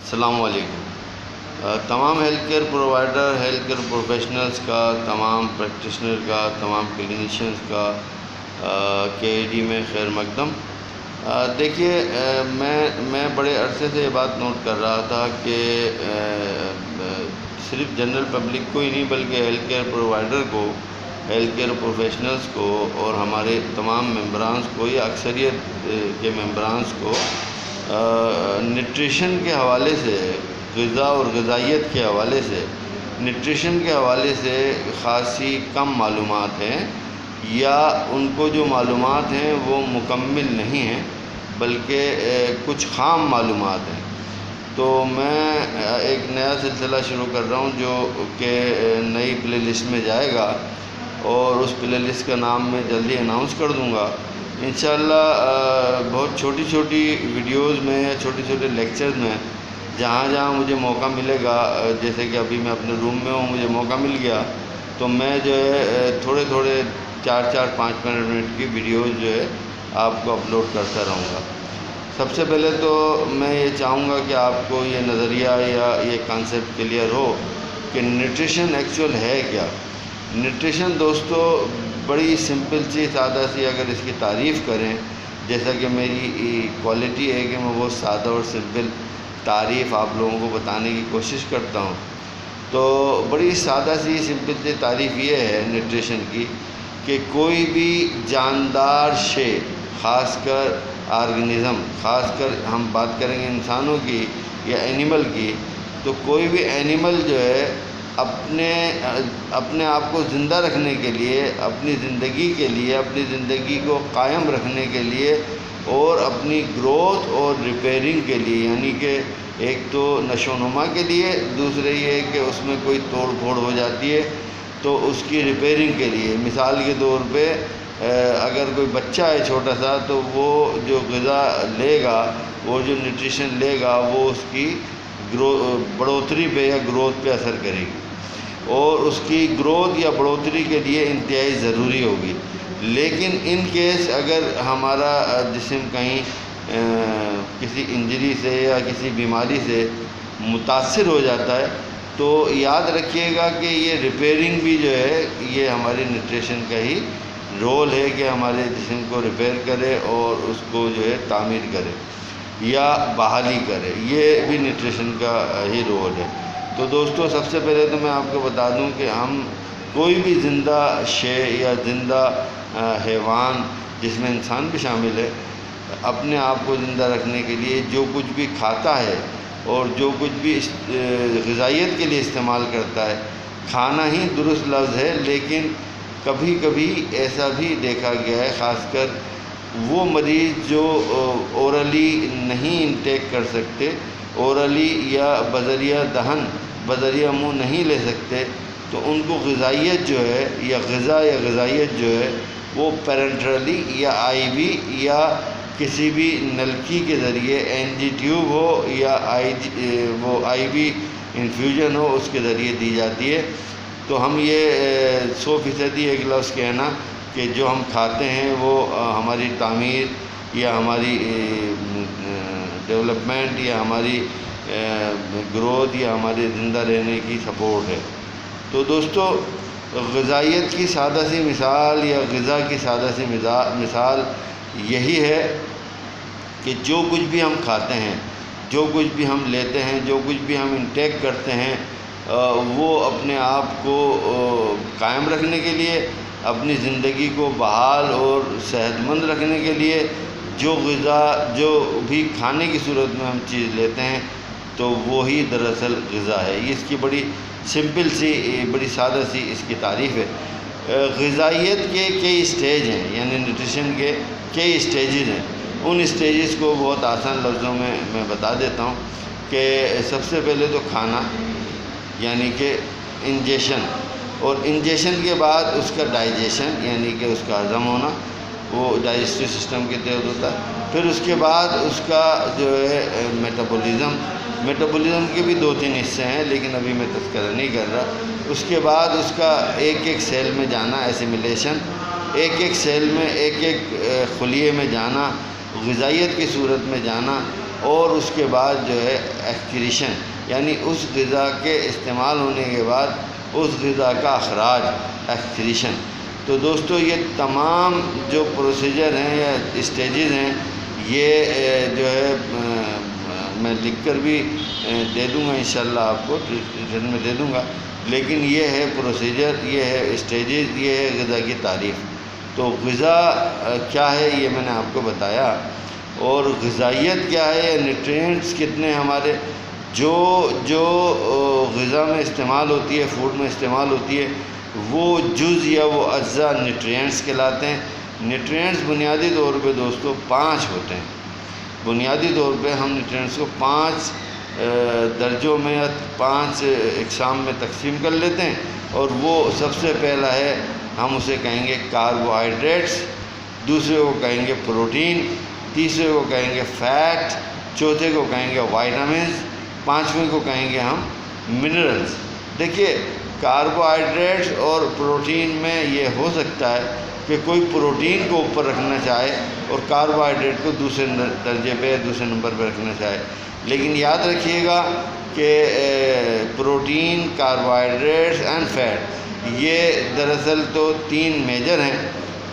السلام علیکم۔ تمام health care provider, health care professionals کا، تمام پریکٹیشنر کا، تمام کلینیشینز کا KAD میں خیر مقدم۔ دیکھیے، میں بڑے عرصے سے یہ بات نوٹ کر رہا تھا کہ صرف جنرل پبلک کو ہی نہیں بلکہ ہیلتھ کیئر پرووائڈر کو، ہیلتھ کیئر پروفیشنلز کو اور ہمارے تمام ممبرانز کو یا اکثریت کے ممبرانز کو نیوٹریشن کے حوالے سے، غذا اور غذائیت کے حوالے سے، نیوٹریشن کے حوالے سے خاصی کم معلومات ہیں، یا ان کو جو معلومات ہیں وہ مکمل نہیں ہیں بلکہ کچھ خام معلومات ہیں۔ تو میں ایک نیا سلسلہ شروع کر رہا ہوں جو کہ نئی پلے لسٹ میں جائے گا، اور اس پلے لسٹ کا نام میں جلدی اناؤنس کر دوں گا انشاءاللہ۔ بہت چھوٹی چھوٹی ویڈیوز میں یا چھوٹے چھوٹے لیکچرز میں جہاں جہاں مجھے موقع ملے گا، جیسے کہ ابھی میں اپنے روم میں ہوں، مجھے موقع مل گیا تو میں جو ہے تھوڑے 4-5 منٹ کی ویڈیوز جو ہے آپ کو اپلوڈ کرتا رہوں گا۔ سب سے پہلے تو میں یہ چاہوں گا کہ آپ کو یہ نظریہ یا یہ کانسیپٹ کلیئر ہو کہ نیوٹریشن ایکچوئل ہے کیا۔ نیوٹریشن دوستو بڑی سمپل سی، سادہ سی اگر اس کی تعریف کریں، جیسا کہ میری کوالٹی ہے کہ میں بہت سادہ اور سمپل تعریف آپ لوگوں کو بتانے کی کوشش کرتا ہوں، تو بڑی سادہ سی سمپل سی تعریف یہ ہے نیوٹریشن کی کہ کوئی بھی جاندار شے، خاص کر آرگنزم، خاص کر ہم بات کریں گے انسانوں کی یا اینیمل کی، تو کوئی بھی اینیمل جو ہے اپنے آپ کو زندہ رکھنے کے لیے، اپنی زندگی کے لیے، اپنی زندگی کو قائم رکھنے کے لیے اور اپنی گروتھ اور ریپیئرنگ کے لیے، یعنی کہ ایک تو نشو و نما کے لیے، دوسرے یہ کہ اس میں کوئی توڑ پھوڑ ہو جاتی ہے تو اس کی ریپیئرنگ کے لیے، مثال کے طور پہ اگر کوئی بچہ ہے چھوٹا سا تو وہ جو غذا لے گا، وہ جو نیوٹریشن لے گا، وہ اس کی بڑھوتری پہ یا گروتھ پہ اثر کرے گی، اور اس کی گروتھ یا بڑھوتری کے لیے انتہائی ضروری ہوگی۔ لیکن ان کیس اگر ہمارا جسم کہیں کسی انجری سے یا کسی بیماری سے متاثر ہو جاتا ہے تو یاد رکھیے گا کہ یہ ریپیئرنگ بھی جو ہے یہ ہماری نیوٹریشن کا ہی رول ہے کہ ہمارے جسم کو ریپیئر کرے اور اس کو جو ہے تعمیر کرے یا بحالی کرے، یہ بھی نیوٹریشن کا ہی رول ہے۔ تو دوستو سب سے پہلے تو میں آپ کو بتا دوں کہ ہم کوئی بھی زندہ شے یا زندہ حیوان، جس میں انسان بھی شامل ہے، اپنے آپ کو زندہ رکھنے کے لیے جو کچھ بھی کھاتا ہے اور جو کچھ بھی غذائیت کے لیے استعمال کرتا ہے، کھانا ہی درست لفظ ہے، لیکن کبھی کبھی ایسا بھی دیکھا گیا ہے، خاص کر وہ مریض جو اورلی نہیں انٹیک کر سکتے، اورلی یا بذریعہ دہن، بذریعہ منہ نہیں لے سکتے، تو ان کو غذائیت جو ہے یا غذا یا غذائیت جو ہے وہ پیرنٹرلی یا IV یا کسی بھی نلکی کے ذریعے، NG ٹیوب ہو یا وہ IV انفیوژن ہو، اس کے ذریعے دی جاتی ہے۔ تو ہم یہ 100% ایک لفظ کہنا کہ جو ہم کھاتے ہیں وہ ہماری تعمیر یا ہماری ڈیولپمنٹ یا ہماری گروتھ یا ہمارے زندہ رہنے کی سپورٹ ہے۔ تو دوستو غذائیت کی سادہ سی مثال یا غذا کی سادہ سی مثال یہی ہے کہ جو کچھ بھی ہم کھاتے ہیں، جو کچھ بھی ہم لیتے ہیں، جو کچھ بھی ہم انٹیک کرتے ہیں، وہ اپنے آپ کو قائم رکھنے کے لیے، اپنی زندگی کو بحال اور صحت مند رکھنے کے لیے جو غذا، جو بھی کھانے کی صورت میں ہم چیز لیتے ہیں تو وہی دراصل غذا ہے۔ یہ اس کی بڑی سمپل سی، بڑی سادہ سی اس کی تعریف ہے۔ غذائیت کے کئی اسٹیج ہیں، یعنی نیوٹریشن کے کئی اسٹیجز ہیں۔ ان اسٹیجز کو بہت آسان لفظوں میں بتا دیتا ہوں کہ سب سے پہلے تو کھانا، یعنی کہ انجیشن، اور انجیشن کے بعد اس کا ڈائجیشن، یعنی کہ اس کا ہضم ہونا، وہ ڈائجسٹیو سسٹم کے تحت ہوتا ہے۔ پھر اس کے بعد اس کا جو ہے میٹابولزم کے بھی 2-3 حصے ہیں، لیکن ابھی میں تذکرہ نہیں کر رہا۔ اس کے بعد اس کا ایک سیل میں جانا، ایسیمیلیشن، ایک سیل میں ایک خلیے میں جانا، غذائیت کی صورت میں جانا، اور اس کے بعد جو ہے ایکسکریشن، یعنی اس غذا کے استعمال ہونے کے بعد اس غذا کا اخراج، ایکسکریشن۔ تو دوستو یہ تمام جو پروسیجر ہیں یا اسٹیجز ہیں، یہ جو ہے میں لکھ کر بھی دے دوں گا انشاءاللہ، آپ کو ریٹن میں دے دوں گا، لیکن یہ ہے پروسیجر، یہ ہے اسٹیجز، یہ ہے غذا کی تعریف۔ تو غذا کیا ہے یہ میں نے آپ کو بتایا، اور غذائیت کیا ہے، نیوٹرینٹس کتنے ہمارے جو غذا میں استعمال ہوتی ہے، فوڈ میں استعمال ہوتی ہے، وہ جز یا وہ اجزاء نیوٹرینٹس کہلاتے ہیں۔ نیوٹرینٹس بنیادی طور پہ دوستو 5 ہوتے ہیں۔ بنیادی طور پہ ہم نیوٹرینٹس کو 5 درجوں میں یا 5 اقسام میں تقسیم کر لیتے ہیں، اور وہ سب سے پہلا ہے، ہم اسے کہیں گے کاربوہائیڈریٹس، دوسرے کو کہیں گے پروٹین، تیسرے کو کہیں گے فیٹ، چوتھے کو کہیں گے وائٹامنز، پانچویں کو کہیں گے ہم منرلز۔ دیکھیے کاربوہائیڈریٹس اور پروٹین میں یہ ہو سکتا ہے کہ کوئی پروٹین کو اوپر رکھنا چاہے اور کاربوہائیڈریٹ کو دوسرے درجے پہ، دوسرے نمبر پہ رکھنا چاہے، لیکن یاد رکھیے گا کہ پروٹین، کاربوہائیڈریٹس اینڈ فیٹ یہ دراصل تو 3 میجر ہیں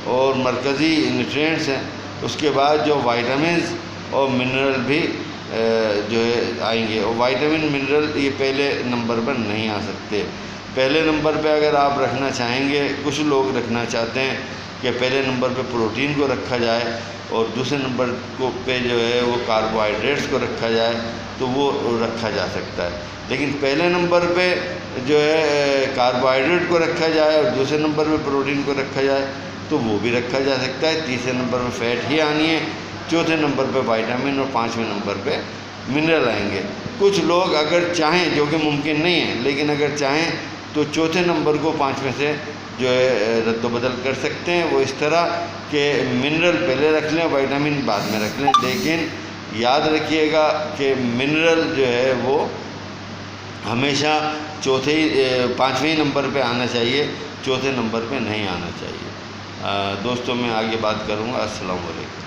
اور مرکزی نیوٹرینٹس ہیں۔ اس کے بعد جو وائٹامنز اور منرل بھی جو ہے آئیں گے، اور وائٹامن منرل یہ پہلے نمبر پر نہیں آ سکتے۔ پہلے نمبر پہ اگر آپ رکھنا چاہیں گے، کچھ لوگ رکھنا چاہتے ہیں کہ پہلے نمبر پہ پروٹین کو رکھا جائے اور دوسرے نمبر پہ جو ہے وہ کاربوہائیڈریٹس کو رکھا جائے، تو وہ رکھا جا سکتا ہے، لیکن پہلے نمبر پہ جو ہے کاربوہائیڈریٹ کو رکھا جائے اور دوسرے نمبر پہ پروٹین کو رکھا جائے تو وہ بھی رکھا جا سکتا ہے۔ تیسرے نمبر پہ فیٹ ہی آنی ہے، چوتھے نمبر پہ وائٹامن اور پانچویں نمبر پہ منرل آئیں گے۔ کچھ لوگ اگر چاہیں، جو کہ ممکن نہیں ہے، لیکن اگر چاہیں تو چوتھے نمبر کو پانچویں سے جو ہے رد و بدل کر سکتے ہیں، وہ اس طرح کہ منرل پہلے رکھ لیں، وائٹامن بعد میں رکھ لیں، لیکن یاد رکھیے گا کہ منرل جو ہے وہ ہمیشہ پانچویں نمبر پہ آنا چاہیے، چوتھے نمبر پہ نہیں آنا چاہیے۔ دوستوں میں آگے بات کروں گا۔ السلام علیکم۔